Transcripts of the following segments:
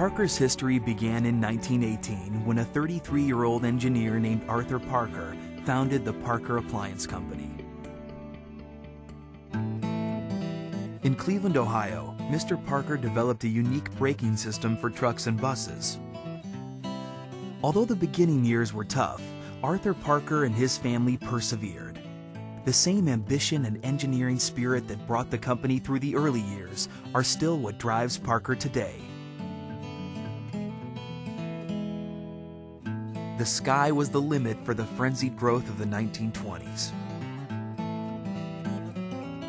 Parker's history began in 1918 when a 33-year-old engineer named Arthur Parker founded the Parker Appliance Company. In Cleveland, Ohio, Mr. Parker developed a unique braking system for trucks and buses. Although the beginning years were tough, Arthur Parker and his family persevered. The same ambition and engineering spirit that brought the company through the early years are still what drives Parker today. The sky was the limit for the frenzied growth of the 1920s.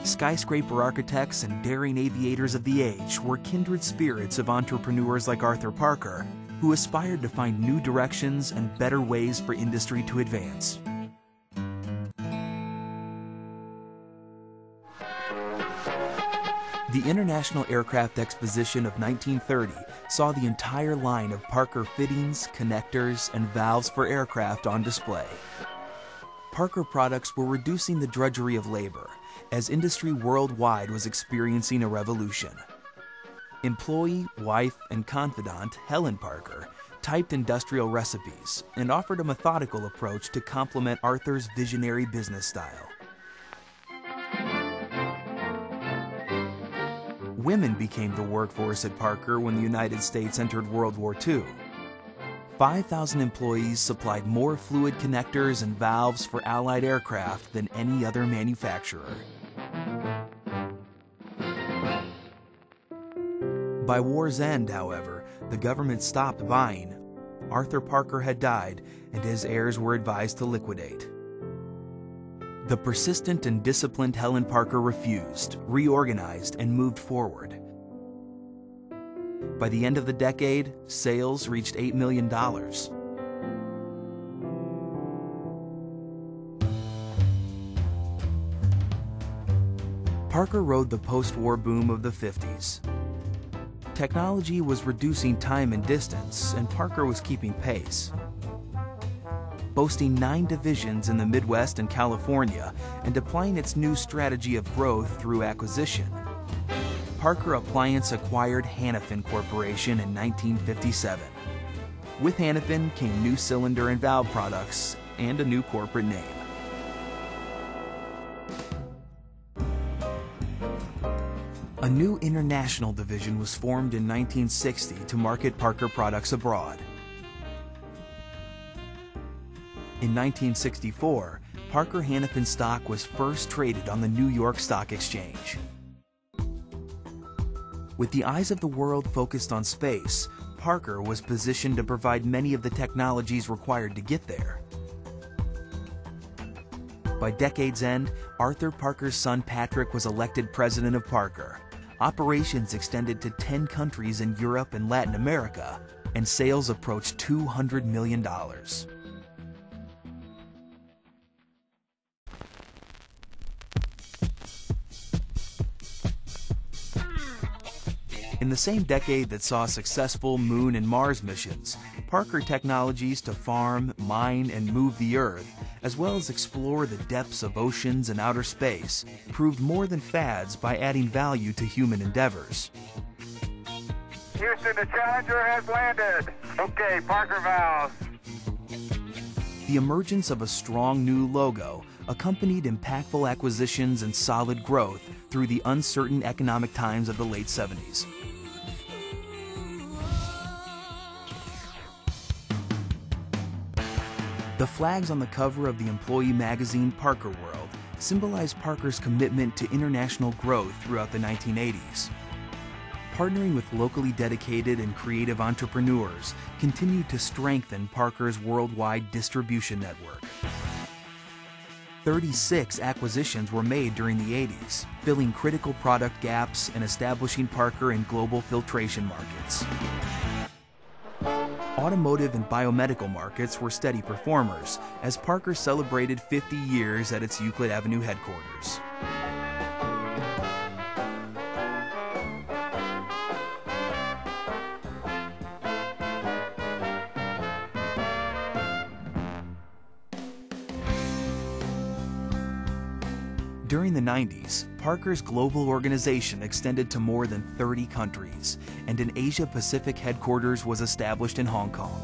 Skyscraper architects and daring aviators of the age were kindred spirits of entrepreneurs like Arthur Parker, who aspired to find new directions and better ways for industry to advance. The International Aircraft Exposition of 1930 saw the entire line of Parker fittings, connectors, and valves for aircraft on display. Parker products were reducing the drudgery of labor, as industry worldwide was experiencing a revolution. Employee, wife, and confidant Helen Parker typed industrial recipes and offered a methodical approach to complement Arthur's visionary business style. Women became the workforce at Parker when the United States entered World War II. 5,000 employees supplied more fluid connectors and valves for Allied aircraft than any other manufacturer. By war's end, however, the government stopped buying. Arthur Parker had died, and his heirs were advised to liquidate. The persistent and disciplined Helen Parker refused, reorganized, and moved forward. By the end of the decade, sales reached $8 million. Parker rode the post-war boom of the 50s. Technology was reducing time and distance, and Parker was keeping pace. Boasting 9 divisions in the Midwest and California and applying its new strategy of growth through acquisition, Parker Appliance acquired Hanafin Corporation in 1957. With Hanafin came new cylinder and valve products and a new corporate name. A new international division was formed in 1960 to market Parker products abroad. In 1964, Parker Hanafin stock was first traded on the New York Stock Exchange. With the eyes of the world focused on space, Parker was positioned to provide many of the technologies required to get there. By decade's end, Arthur Parker's son Patrick was elected president of Parker. Operations extended to 10 countries in Europe and Latin America, and sales approached $200 million. In the same decade that saw successful Moon and Mars missions, Parker technologies to farm, mine, and move the Earth, as well as explore the depths of oceans and outer space, proved more than fads by adding value to human endeavors. Houston, the Challenger has landed. Okay, Parker valves. The emergence of a strong new logo accompanied impactful acquisitions and solid growth through the uncertain economic times of the late 70s. The flags on the cover of the employee magazine Parker World symbolize Parker's commitment to international growth throughout the 1980s. Partnering with locally dedicated and creative entrepreneurs continued to strengthen Parker's worldwide distribution network. 36 acquisitions were made during the 80s, filling critical product gaps and establishing Parker in global filtration markets. Automotive and biomedical markets were steady performers as Parker celebrated 50 years at its Euclid Avenue headquarters. During the 90s, Parker's global organization extended to more than 30 countries, and an Asia-Pacific headquarters was established in Hong Kong.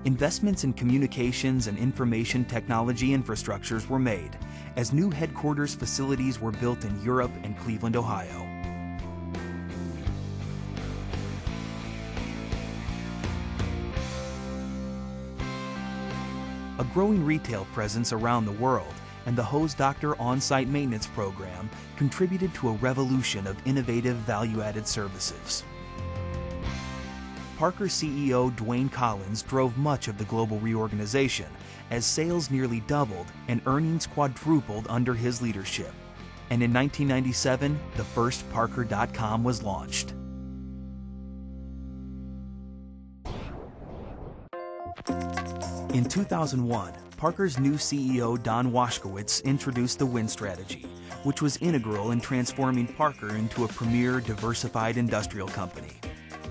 Investments in communications and information technology infrastructures were made, as new headquarters facilities were built in Europe and Cleveland, Ohio. A growing retail presence around the world and the Hose Doctor on-site maintenance program contributed to a revolution of innovative value-added services. Parker CEO Dwayne Collins drove much of the global reorganization as sales nearly doubled and earnings quadrupled under his leadership. And in 1997, the first Parker.com was launched. In 2001, Parker's new CEO Don Washkowitz introduced the Win Strategy, which was integral in transforming Parker into a premier diversified industrial company.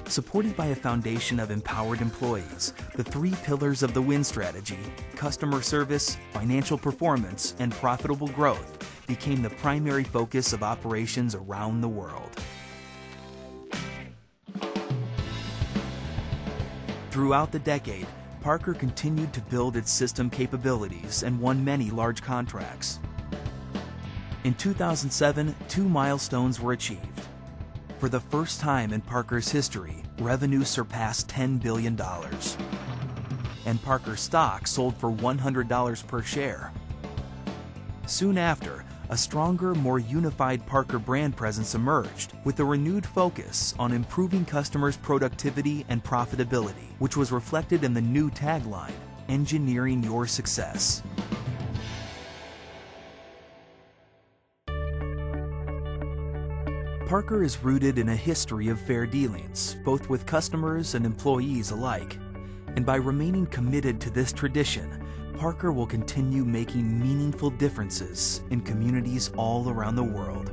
Supported by a foundation of empowered employees, the three pillars of the Win Strategy, customer service, financial performance, and profitable growth, became the primary focus of operations around the world. Throughout the decade, Parker continued to build its system capabilities and won many large contracts. In 2007, two milestones were achieved. For the first time in Parker's history, revenue surpassed $10 billion. And Parker stock sold for $100 per share. Soon after, a stronger, more unified Parker brand presence emerged, with a renewed focus on improving customers' productivity and profitability, which was reflected in the new tagline, "Engineering Your Success." Parker is rooted in a history of fair dealings, both with customers and employees alike. And by remaining committed to this tradition, Parker will continue making meaningful differences in communities all around the world.